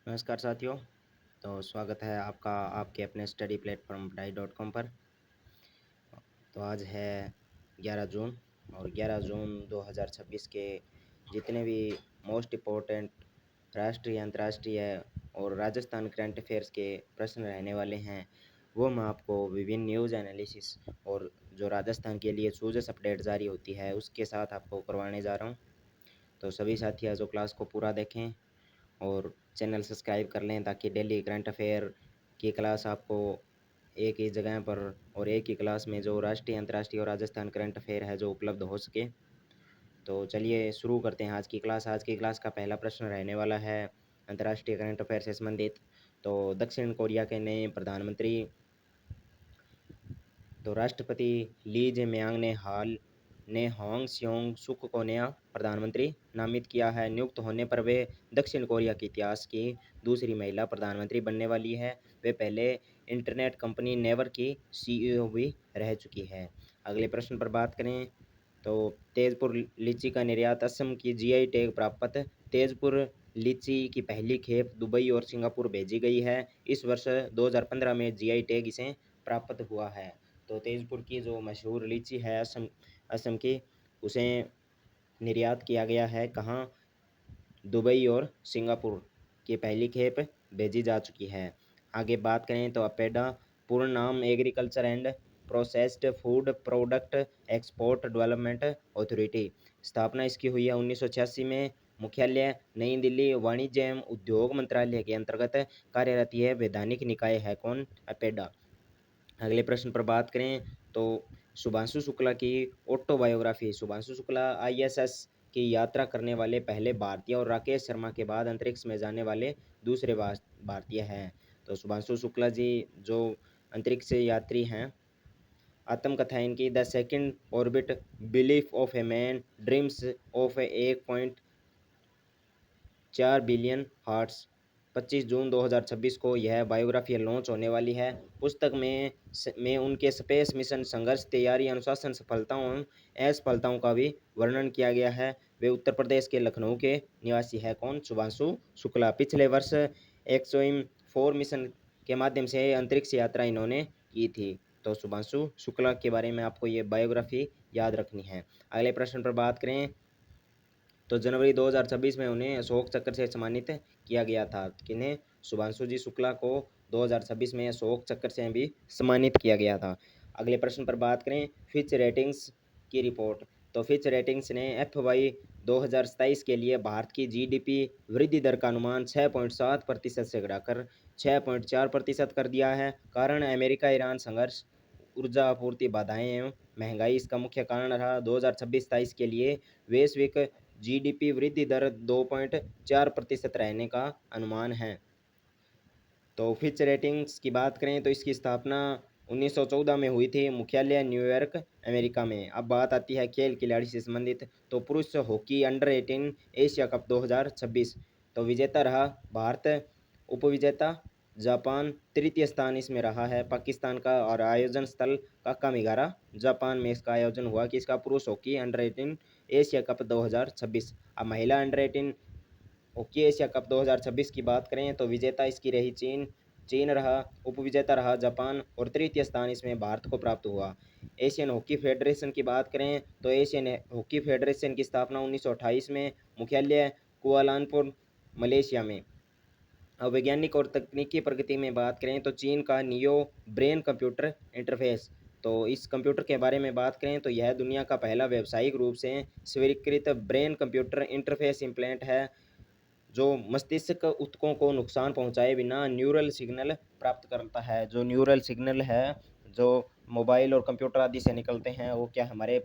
नमस्कार साथियों। तो स्वागत है आपका आपके अपने स्टडी प्लेटफॉर्म पढ़ाई.com पर। तो आज है 11 जून और 11 जून 2026 के जितने भी मोस्ट इम्पोर्टेंट राष्ट्रीय अंतर्राष्ट्रीय और राजस्थान करंट अफेयर्स के प्रश्न रहने वाले हैं, वो मैं आपको विभिन्न न्यूज़ एनालिसिस और जो राजस्थान के लिए चूजस अपडेट जारी होती है उसके साथ आपको करवाने जा रहा हूँ। तो सभी साथी जो क्लास को पूरा देखें और चैनल सब्सक्राइब कर लें ताकि डेली करंट अफेयर की क्लास आपको एक ही जगह पर और एक ही क्लास में जो राष्ट्रीय अंतर्राष्ट्रीय और राजस्थान करंट अफेयर है जो उपलब्ध हो सके। तो चलिए शुरू करते हैं आज की क्लास। आज की क्लास का पहला प्रश्न रहने वाला है अंतर्राष्ट्रीय करंट अफेयर से संबंधित। तो दक्षिण कोरिया के नए प्रधानमंत्री तो राष्ट्रपति ली जेम्यांग ने होंग स्योंग सुक को नया प्रधानमंत्री नामित किया है। नियुक्त होने पर वे दक्षिण कोरिया के इतिहास की दूसरी महिला प्रधानमंत्री बनने वाली है। वे पहले इंटरनेट कंपनी नेवर की सीईओ भी रह चुकी है। अगले प्रश्न पर बात करें तो तेजपुर लीची का निर्यात असम की जीआई टैग प्राप्त। तेजपुर लीची की पहली खेप दुबई और सिंगापुर भेजी गई है। इस वर्ष 2015 में जीआई टैग इसे प्राप्त हुआ है। तो तेजपुर की जो मशहूर लीची है असम की, उसे निर्यात किया गया है कहाँ? दुबई और सिंगापुर की पहली खेप भेजी जा चुकी है। आगे बात करें तो अपेडा पूर्ण नाम agriculture and processed food product export development authority. स्थापना इसकी हुई है 1986 में। मुख्यालय नई दिल्ली। वाणिज्य एवं उद्योग मंत्रालय के अंतर्गत कार्यरत यह वैधानिक निकाय है कौन? अपेडा। अगले प्रश्न पर बात करें तो शुभांशु शुक्ला की ऑटोबायोग्राफी। शुभांशु शुक्ला आईएसएस की यात्रा करने वाले पहले भारतीय और राकेश शर्मा के बाद अंतरिक्ष में जाने वाले दूसरे भारतीय हैं। तो शुभांशु शुक्ला जी जो अंतरिक्ष यात्री हैं। आत्मकथा इनकी the second orbit, belief of a man, dreams of 1.4 billion hearts. 25 जून 2026 को यह बायोग्राफी लॉन्च होने वाली है। पुस्तक में उनके स्पेस मिशन संघर्ष, तैयारी, अनुशासन, सफलताओं एवं असफलताओं का भी वर्णन किया गया है। वे उत्तर प्रदेश के लखनऊ के निवासी है कौन? शुभांशु शुक्ला। पिछले वर्ष एक्सोइम 4 मिशन के माध्यम से अंतरिक्ष यात्रा इन्होंने की थी। तो शुभांशु शुक्ला के बारे में आपको ये बायोग्राफी याद रखनी है। अगले प्रश्न पर बात करें तो जनवरी 2026 में उन्हें अशोक चक्र से सम्मानित किया गया था। किन्हें? शुभांशु जी शुक्ला को 2026 में अशोक चक्र से भी सम्मानित किया गया था। अगले प्रश्न पर बात करें फिच रेटिंग्स की रिपोर्ट। तो फिच रेटिंग्स ने FY 2027 के लिए भारत की जीडीपी वृद्धि दर का अनुमान 6.7% से घटाकर 6.4% कर दिया है। कारण अमेरिका ईरान संघर्ष, ऊर्जा आपूर्ति बाधाएं एवं महंगाई इसका मुख्य कारण रहा। 2026-27 के लिए वैश्विक जीडीपी वृद्धि दर 2.4% रहने का अनुमान है। तो फिच रेटिंग्स की बात करें तो इसकी स्थापना 1914 में हुई थी। मुख्यालय न्यूयॉर्क अमेरिका में। अब बात आती है खेल खिलाड़ी से संबंधित। तो पुरुष हॉकी अंडर-18 एशिया कप 2026। तो विजेता रहा भारत, उपविजेता जापान, तृतीय स्थान इसमें रहा है पाकिस्तान का और आयोजन स्थल काकामिगारा जापान में इसका आयोजन हुआ कि इसका पुरुष हॉकी अंडर-18 एशिया कप 2026। अब महिला अंडर-18 हॉकी एशिया कप 2026 की बात करें तो विजेता इसकी रही चीन रहा, उपविजेता रहा जापान और तृतीय स्थान इसमें भारत को प्राप्त हुआ। एशियन हॉकी फेडरेशन की बात करें तो एशियन हॉकी फेडरेशन की स्थापना 1928 में। मुख्यालय कुआलालंपुर मलेशिया में। अब वैज्ञानिक और तकनीकी प्रगति में बात करें तो चीन का नियो ब्रेन कंप्यूटर इंटरफेस। तो इस कंप्यूटर के बारे में बात करें तो यह दुनिया का पहला व्यावसायिक रूप से स्वीकृत ब्रेन कंप्यूटर इंटरफेस इम्प्लांट है जो मस्तिष्क ऊतकों को नुकसान पहुंचाए बिना न्यूरल सिग्नल प्राप्त करता है। जो न्यूरल सिग्नल है जो मोबाइल और कंप्यूटर आदि से निकलते हैं वो क्या हमारे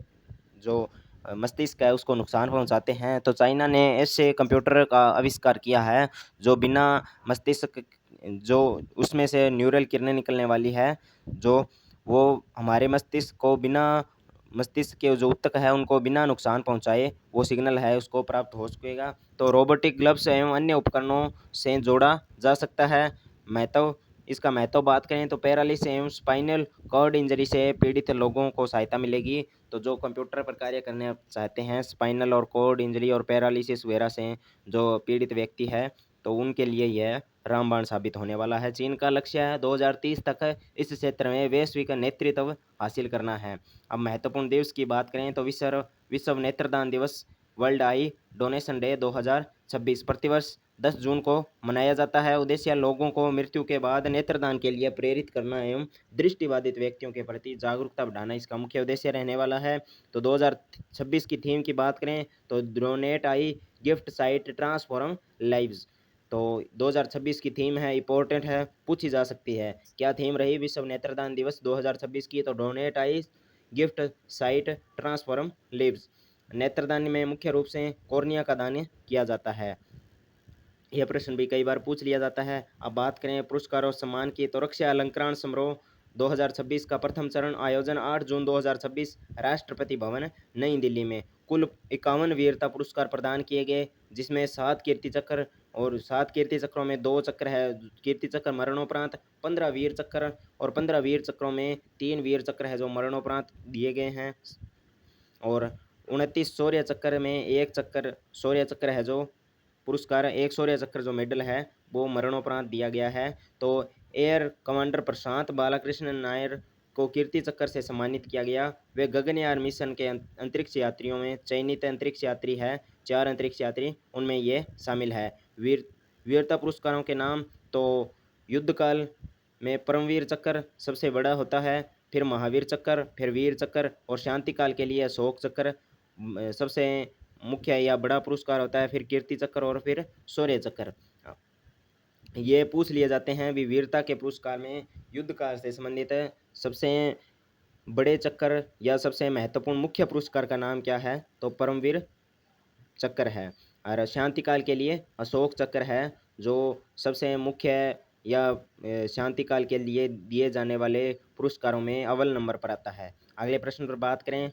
जो मस्तिष्क है उसको नुकसान पहुंचाते हैं। तो चाइना ने ऐसे कंप्यूटर का आविष्कार किया है जो बिना मस्तिष्क जो उसमें से न्यूरल किरणें निकलने वाली है जो वो हमारे मस्तिष्क को बिना मस्तिष्क के जो ऊतक है उनको बिना नुकसान पहुंचाए वो सिग्नल है उसको प्राप्त हो सकेगा। तो रोबोटिक ग्लव्स एवं अन्य उपकरणों से जोड़ा जा सकता है। महत्व इसका महत्व बात करें तो पैरालिसिस एवं स्पाइनल कॉर्ड इंजरी से पीड़ित लोगों को सहायता मिलेगी। तो जो कंप्यूटर पर कार्य करने चाहते हैं स्पाइनल और कॉर्ड इंजरी और पैरालिसिस वगैरह से जो पीड़ित व्यक्ति है तो उनके लिए यह रामबाण साबित होने वाला है। चीन का लक्ष्य है 2030 तक इस क्षेत्र में वैश्विक नेतृत्व हासिल करना है। अब महत्वपूर्ण दिवस की बात करें तो विश्व नेत्रदान दिवस, वर्ल्ड आई डोनेशन डे 2026 प्रतिवर्ष 10 जून को मनाया जाता है। उद्देश्य लोगों को मृत्यु के बाद नेत्रदान के लिए प्रेरित करना एवं दृष्टिबाधित व्यक्तियों के प्रति जागरूकता बढ़ाना इसका मुख्य उद्देश्य रहने वाला है। तो 2026 की थीम की बात करें तो donate eye gift sight transform lives. तो 2026 की थीम है, इंपॉर्टेंट है, पूछी जा सकती है। क्या थीम रही विश्व नेत्रदान दिवस 2026 की? तो donate eye gift sight transform lives. नेत्रदान में मुख्य रूप से कॉर्निया का दान किया जाता है। यह प्रश्न भी कई बार पूछ लिया जाता है। अब बात करें पुरस्कार और सम्मान की तो रक्षा अलंकरण समारोह 2026 का प्रथम चरण आयोजन 8 जून 2026 राष्ट्रपति भवन नई दिल्ली में। कुल 51 वीरता पुरस्कार प्रदान किए गए, जिसमें 7 कीर्ति चक्र और 7 कीर्ति चक्रों में 2 चक्र है कीर्ति चक्र मरणोपरांत, 15 वीर चक्र और 15 वीर चक्रों में 3 वीर चक्र है जो मरणोपरांत दिए गए हैं, और 29 शौर्य चक्र में एक चक्र शौर्य चक्र है जो पुरस्कार, एक शौर्य चक्र जो मेडल है वो मरणोपरांत दिया गया है। तो एयर कमांडर प्रशांत बालाकृष्णन नायर को कीर्ति चक्र से सम्मानित किया गया। वे गगनयान मिशन के अंतरिक्ष यात्रियों में चयनित अंतरिक्ष यात्री है, 4 अंतरिक्ष यात्री, उनमें ये शामिल है। वीरता पुरस्कारों के नाम तो युद्ध काल में परमवीर चक्र सबसे बड़ा होता है, फिर महावीर चक्र, फिर वीर चक्र, और शांति काल के लिए अशोक चक्र सबसे मुख्य या बड़ा पुरस्कार होता है, फिर कीर्ति चक्र और फिर शौर्य चक्र। ये पूछ लिए जाते हैं भी वीरता के पुरस्कार में युद्ध काल से संबंधित सबसे बड़े चक्र या सबसे महत्वपूर्ण मुख्य पुरस्कार का नाम क्या है? तो परमवीर चक्र है। और शांति काल के लिए अशोक चक्र है जो सबसे मुख्य या शांति काल के लिए दिए जाने वाले पुरस्कारों में अव्वल नंबर पर आता है। अगले प्रश्न पर बात करें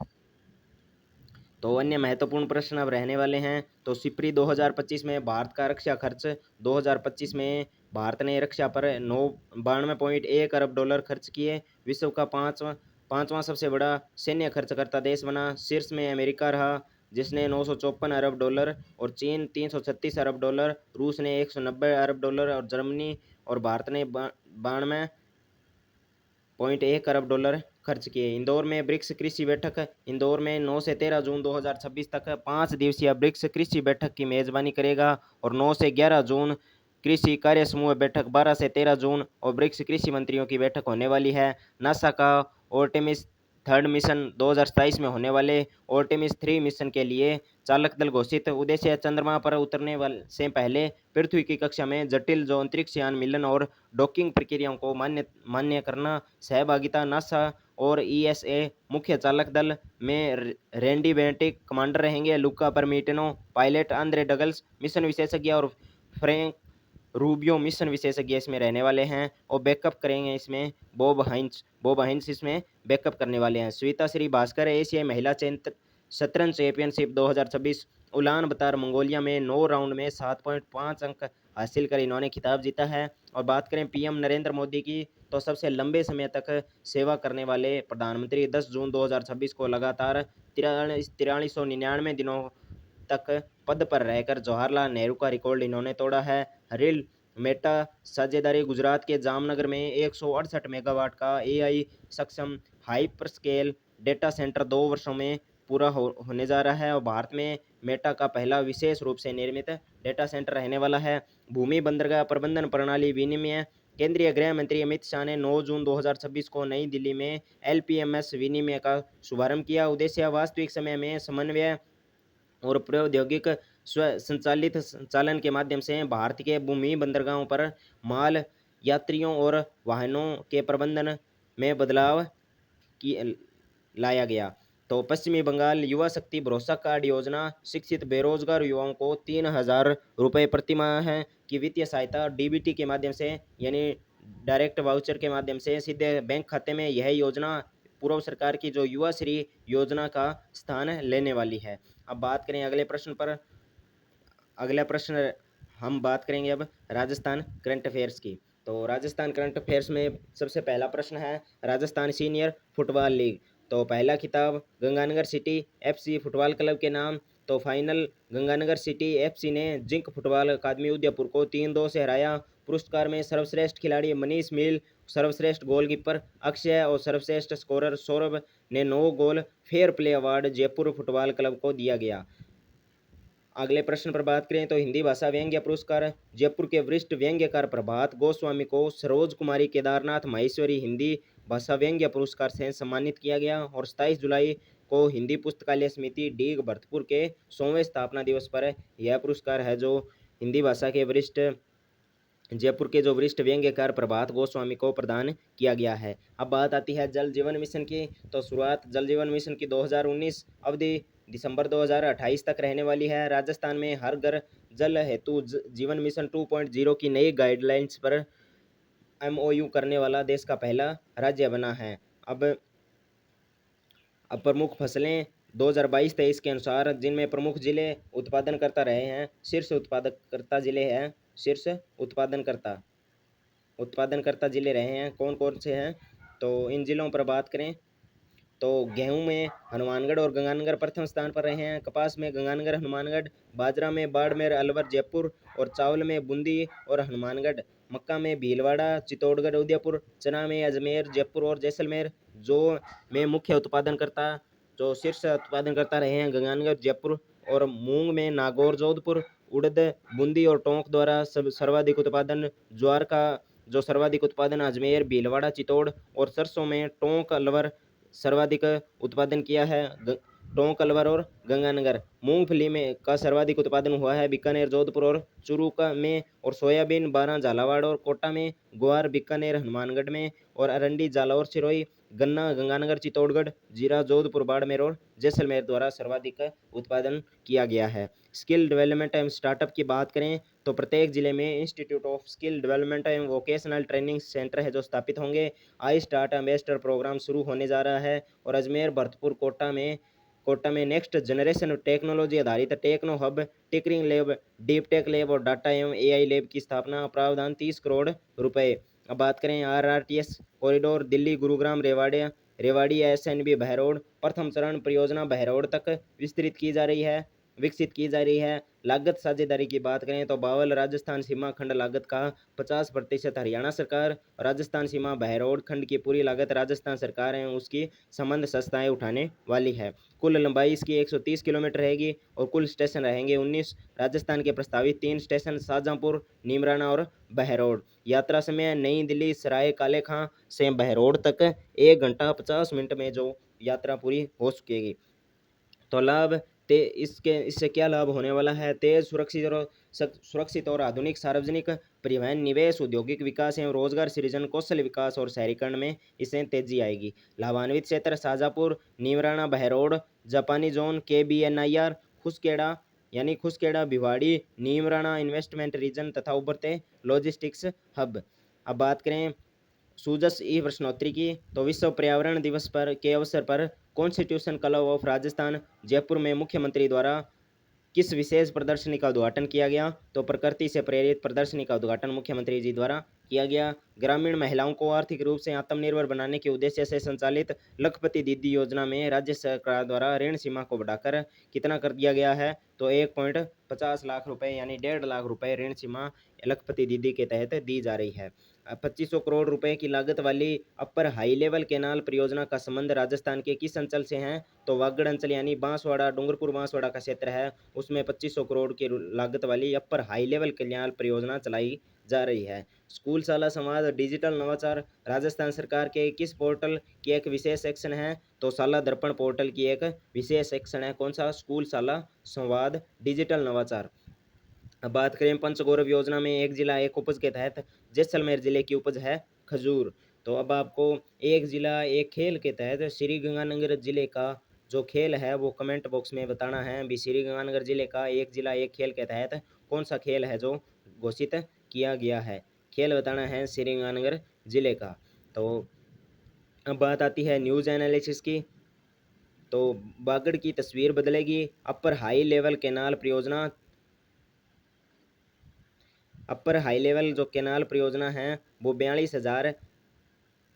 तो अन्य महत्वपूर्ण प्रश्न अब रहने वाले हैं। तो सिप्री 2025 में भारत का रक्षा खर्च 2025 में भारत ने रक्षा पर 92.1 अरब डॉलर खर्च किए। विश्व का पांचवां सबसे बड़ा सैन्य खर्चकर्ता देश बना। शीर्ष में अमेरिका रहा जिसने 954 अरब डॉलर, और चीन 336 अरब डॉलर, रूस ने 190 अरब डॉलर, और जर्मनी और भारत ने 92.1 अरब डॉलर खर्च किए। इंदौर में ब्रिक्स कृषि बैठक, इंदौर में 9 से 13 जून 2026 तक 5 दिवसीय ब्रिक्स कृषि बैठक की मेजबानी करेगा, और 9 से 11 जून कृषि कार्य समूह बैठक, 12 से 13 जून और ब्रिक्स कृषि मंत्रियों की बैठक होने वाली है। नासा का आर्टेमिस 3 मिशन 2027 में होने वाले आर्टेमिस 3 मिशन के लिए चालक दल घोषित। उद्देश्य चंद्रमा पर उतरने वाले से पहले पृथ्वी की कक्षा में जटिल जो अंतरिक्षयान मिलन और डॉकिंग प्रक्रियाओं को मान्य करना। सहभागिता नासा और ईएसए। मुख्य चालक दल में रैंडी बेंटिक कमांडर रहेंगे, लुका परमिटेनो पायलट, आंद्रे डगल्स मिशन विशेषज्ञ, और फ्रैंक रूबियो मिशन विशेषज्ञ इसमें रहने वाले हैं, और बैकअप करेंगे इसमें बॉब हाइंस इसमें बैकअप करने वाले हैं। श्वेता श्री भास्कर एशियाई महिला शतरंज चैंपियनशिप 2026 उलान बतर मंगोलिया में 9 राउंड में 7.5 अंक हासिल कर इन्होंने खिताब जीता है। और बात करें पीएम नरेंद्र मोदी की तो सबसे लंबे समय तक सेवा करने वाले प्रधानमंत्री 10 जून 2026 को लगातार 4399 दिनों तक पद पर रहकर जवाहरलाल नेहरू का रिकॉर्ड इन्होंने तोड़ा है। रेल मेटा साझेदारी गुजरात के जामनगर में 168 मेगावाट का एआई सक्षम हाइपर स्केल डेटा सेंटर 2 वर्षों में पूरा होने जा रहा है, और भारत में मेटा का पहला विशेष रूप से निर्मित डेटा सेंटर रहने वाला है। भूमि बंदरगाह प्रबंधन प्रणाली विनिमय, केंद्रीय गृह मंत्री अमित शाह ने 9 जून 2026 को नई दिल्ली में एलपीएमएस विनिमय का शुभारंभ किया। उद्देश्य वास्तविक समय में समन्वय और प्रौद्योगिक स्व संचालित संचालन के माध्यम से भारत के भूमि बंदरगाहों पर माल, यात्रियों और वाहनों के प्रबंधन में बदलाव की लाया गया। तो पश्चिमी बंगाल युवा शक्ति भरोसा कार्ड योजना, शिक्षित बेरोजगार युवाओं को 3000 रुपये प्रतिमाह की वित्तीय सहायता डीबीटी के माध्यम से, यानी डायरेक्ट वाउचर के माध्यम से सीधे बैंक खाते में। यह योजना पूर्व सरकार की जो युवा श्री योजना का स्थान लेने वाली है। अब बात करें अगले प्रश्न पर। अगला प्रश्न हम बात करेंगे अब राजस्थान करंट अफेयर्स की। तो राजस्थान करंट अफेयर्स में सबसे पहला प्रश्न है राजस्थान सीनियर फुटबॉल लीग। तो पहला खिताब Ganganagar city FC football club के नाम तो फाइनल गंगानगर सिटी एफसी ने जिंक फुटबॉल अकादमी उदयपुर को 3-2 से हराया। पुरस्कार में सर्वश्रेष्ठ खिलाड़ी मनीष मिल, सर्वश्रेष्ठ गोलकीपर अक्षय और सर्वश्रेष्ठ स्कोरर सौरभ ने 9 गोल। Fair play award Jaipur football club को दिया गया। अगले प्रश्न पर बात करें तो हिंदी भाषा व्यंग्य पुरस्कार जयपुर के वरिष्ठ व्यंग्यकार प्रभात गोस्वामी को सरोज कुमारी केदारनाथ माहेश्वरी हिंदी भाषा व्यंग्य पुरस्कार से सम्मानित किया गया। और 27 जुलाई को हिंदी पुस्तकालय समिति डीग भरतपुर के 100वें स्थापना दिवस पर यह पुरस्कार है जो हिंदी भाषा के वरिष्ठ जयपुर के जो वरिष्ठ व्यंग्यकार प्रभात गोस्वामी को प्रदान किया गया है। अब बात आती है जल जीवन मिशन की। तो शुरुआत जल जीवन मिशन की 2019 अवधि दिसंबर 2028 तक रहने वाली है। राजस्थान में हर घर जल हेतु जीवन मिशन 2.0 की नई गाइडलाइंस पर MOU करने वाला देश का पहला राज्य बना है। अब प्रमुख फसलें 2022-23 के अनुसार जिनमें प्रमुख जिले उत्पादनकर्ता रहे हैं, शीर्ष उत्पादकर्ता जिले हैं, शीर्ष उत्पादनकर्ता जिले रहे हैं कौन कौन से हैं। तो इन जिलों पर बात करें तो गेहूं में हनुमानगढ़ और गंगानगर प्रथम स्थान पर रहे हैं। कपास में गंगानगर हनुमानगढ़, बाजरा में बाड़मेर अलवर जयपुर और चावल में बूंदी और हनुमानगढ़, मक्का में भीलवाड़ा चित्तौड़गढ़ उदयपुर, चना में अजमेर जयपुर और जैसलमेर। जो में मुख्य उत्पादनकर्ता जो शीर्ष उत्पादनकर्ता रहे हैं गंगानगर जयपुर और मूंग में नागौर जोधपुर, उड़द बूंदी और टोंक द्वारा सर्वाधिक उत्पादन, ज्वार का जो सर्वाधिक उत्पादन अजमेर भीलवाड़ा चित्तौड़ और सरसों में टोंक अलवर सर्वाधिक उत्पादन किया है टोंक अलवर और गंगानगर। मूंगफली में का सर्वाधिक उत्पादन हुआ है बीकानेर जोधपुर और चूरू का में और सोयाबीन 12 झालावाड़ और कोटा में, ग्वार बीकानेर हनुमानगढ़ में और अरंडी जालौर सिरोही, गन्ना गंगानगर चित्तौड़गढ़, जीरा जोधपुर बाड़मेर और जैसलमेर द्वारा सर्वाधिक उत्पादन किया गया है। स्किल डेवलपमेंट एवं स्टार्टअप की बात करें तो प्रत्येक जिले में इंस्टीट्यूट ऑफ स्किल डेवलपमेंट एवं वोकेशनल ट्रेनिंग सेंटर है जो स्थापित होंगे। आई स्टार्ट एम्बेसडर प्रोग्राम शुरू होने जा रहा है और अजमेर भरतपुर कोटा में नेक्स्ट जनरेशन टेक्नोलॉजी आधारित techno hub, tinkering lab, deep tech lab और डाटा एवं AI लैब की स्थापना, प्रावधान 30 करोड़ रुपए। अब बात करें RRTS corridor Delhi Gurugram Rewari SNB Behror प्रथम चरण परियोजना बहरोड तक विकसित की जा रही है। लागत साझेदारी की बात करें तो बावल राजस्थान सीमा खंड लागत का 50% हरियाणा सरकार, राजस्थान सीमा बहरोड खंड की पूरी लागत राजस्थान सरकार है उसकी संबंध संस्थाएं उठाने वाली है। कुल लंबाई इसकी 130 किलोमीटर रहेगी और कुल स्टेशन रहेंगे 19। राजस्थान के प्रस्तावित 3 स्टेशन शाहजहांपुर, नीमराना और बहरोड। यात्रा समय नई दिल्ली सराय काले खां से बहरोड तक 1 घंटा 50 मिनट में जो यात्रा पूरी हो सकेगी। तो लाभ इससे क्या लाभ होने वाला है। तेज सुरक्षित और आधुनिक सार्वजनिक परिवहन, निवेश, औद्योगिक विकास एवं रोजगार सृजन, कौशल विकास और शहरीकरण में इससे तेजी आएगी। लाभान्वित क्षेत्र शाहजहांपुर, नीमराना बहरोड, जापानी zone KBNIR, Khushkhera Bhiwadi, Neemrana investment region तथा उभरते लॉजिस्टिक्स हब। अब बात करें सूजस ई प्रश्नोत्तरी की तो विश्व पर्यावरण दिवस के अवसर पर constitution club of Rajasthan Jaipur में मुख्यमंत्री द्वारा किस विशेष प्रदर्शनी का उद्घाटन किया गया। तो प्रकृति से प्रेरित प्रदर्शनी का उद्घाटन मुख्यमंत्री जी द्वारा किया गया। ग्रामीण महिलाओं को आर्थिक रूप से आत्मनिर्भर बनाने के उद्देश्य से संचालित लखपति दीदी योजना में राज्य सरकार द्वारा ऋण सीमा को बढ़ाकर कितना कर दिया गया है। तो 1.50 लाख रुपए यानी 1.5 लाख रुपए ऋण सीमा लखपति दीदी के तहत दी जा रही है। 2500 करोड़ रुपए की लागत वाली अपर हाई लेवल कैनाल परियोजना का संबंध राजस्थान के किस अंचल से है। तो वागड़ अंचल यानी बांसवाड़ा डूंगरपुर बांसवाड़ा का क्षेत्र है उसमें 2500 करोड़ की लागत वाली अपर हाई लेवल कैनाल परियोजना चलाई जा रही है। स्कूल शाला संवाद डिजिटल नवाचार राजस्थान सरकार के किस पोर्टल की एक विशेष सेक्शन है। तो शाला दर्पण पोर्टल की एक विशेष सेक्शन है कौन सा, स्कूल शाला संवाद डिजिटल नवाचार। अब बात करें पंचगौरव योजना में एक जिला एक उपज के तहत जैसलमेर जिले की उपज है खजूर। तो अब आपको एक जिला एक खेल के तहत श्री गंगानगर जिले का जो खेल है वो कमेंट बॉक्स में बताना है। भी श्री गंगानगर जिले का एक जिला एक खेल के तहत कौन सा खेल है जो घोषित किया गया है, खेल बताना है श्री गंगानगर जिले का। तो अब बात आती है न्यूज़ एनालिसिस की। तो बागड़ की तस्वीर बदलेगी, अपर हाई लेवल कैनाल परियोजना अपर हाई लेवल जो कैनाल परियोजना है वो 42,000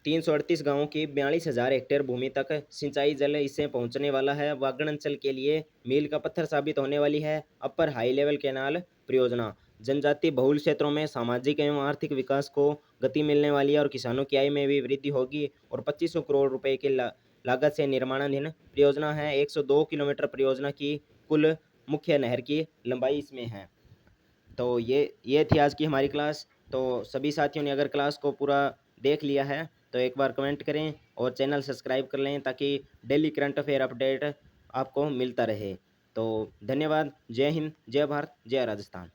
338 गाँवों की 42,000 हेक्टेयर भूमि तक सिंचाई जल इससे पहुंचने वाला है। वागड़ अंचल के लिए मील का पत्थर साबित होने वाली है अपर हाई लेवल कैनाल परियोजना। जनजाति बहुल क्षेत्रों में सामाजिक एवं आर्थिक विकास को गति मिलने वाली है और किसानों की आय में भी वृद्धि होगी। और 2500 करोड़ रुपए की लागत से निर्माणाधीन परियोजना है। 102 किलोमीटर परियोजना की कुल मुख्य नहर की लंबाई इसमें है। तो ये थी आज की हमारी क्लास। तो सभी साथियों ने अगर क्लास को पूरा देख लिया है तो एक बार कमेंट करें और चैनल सब्सक्राइब कर लें ताकि डेली करंट अफेयर अपडेट आपको मिलता रहे। तो धन्यवाद। जय हिंद, जय भारत, जय राजस्थान।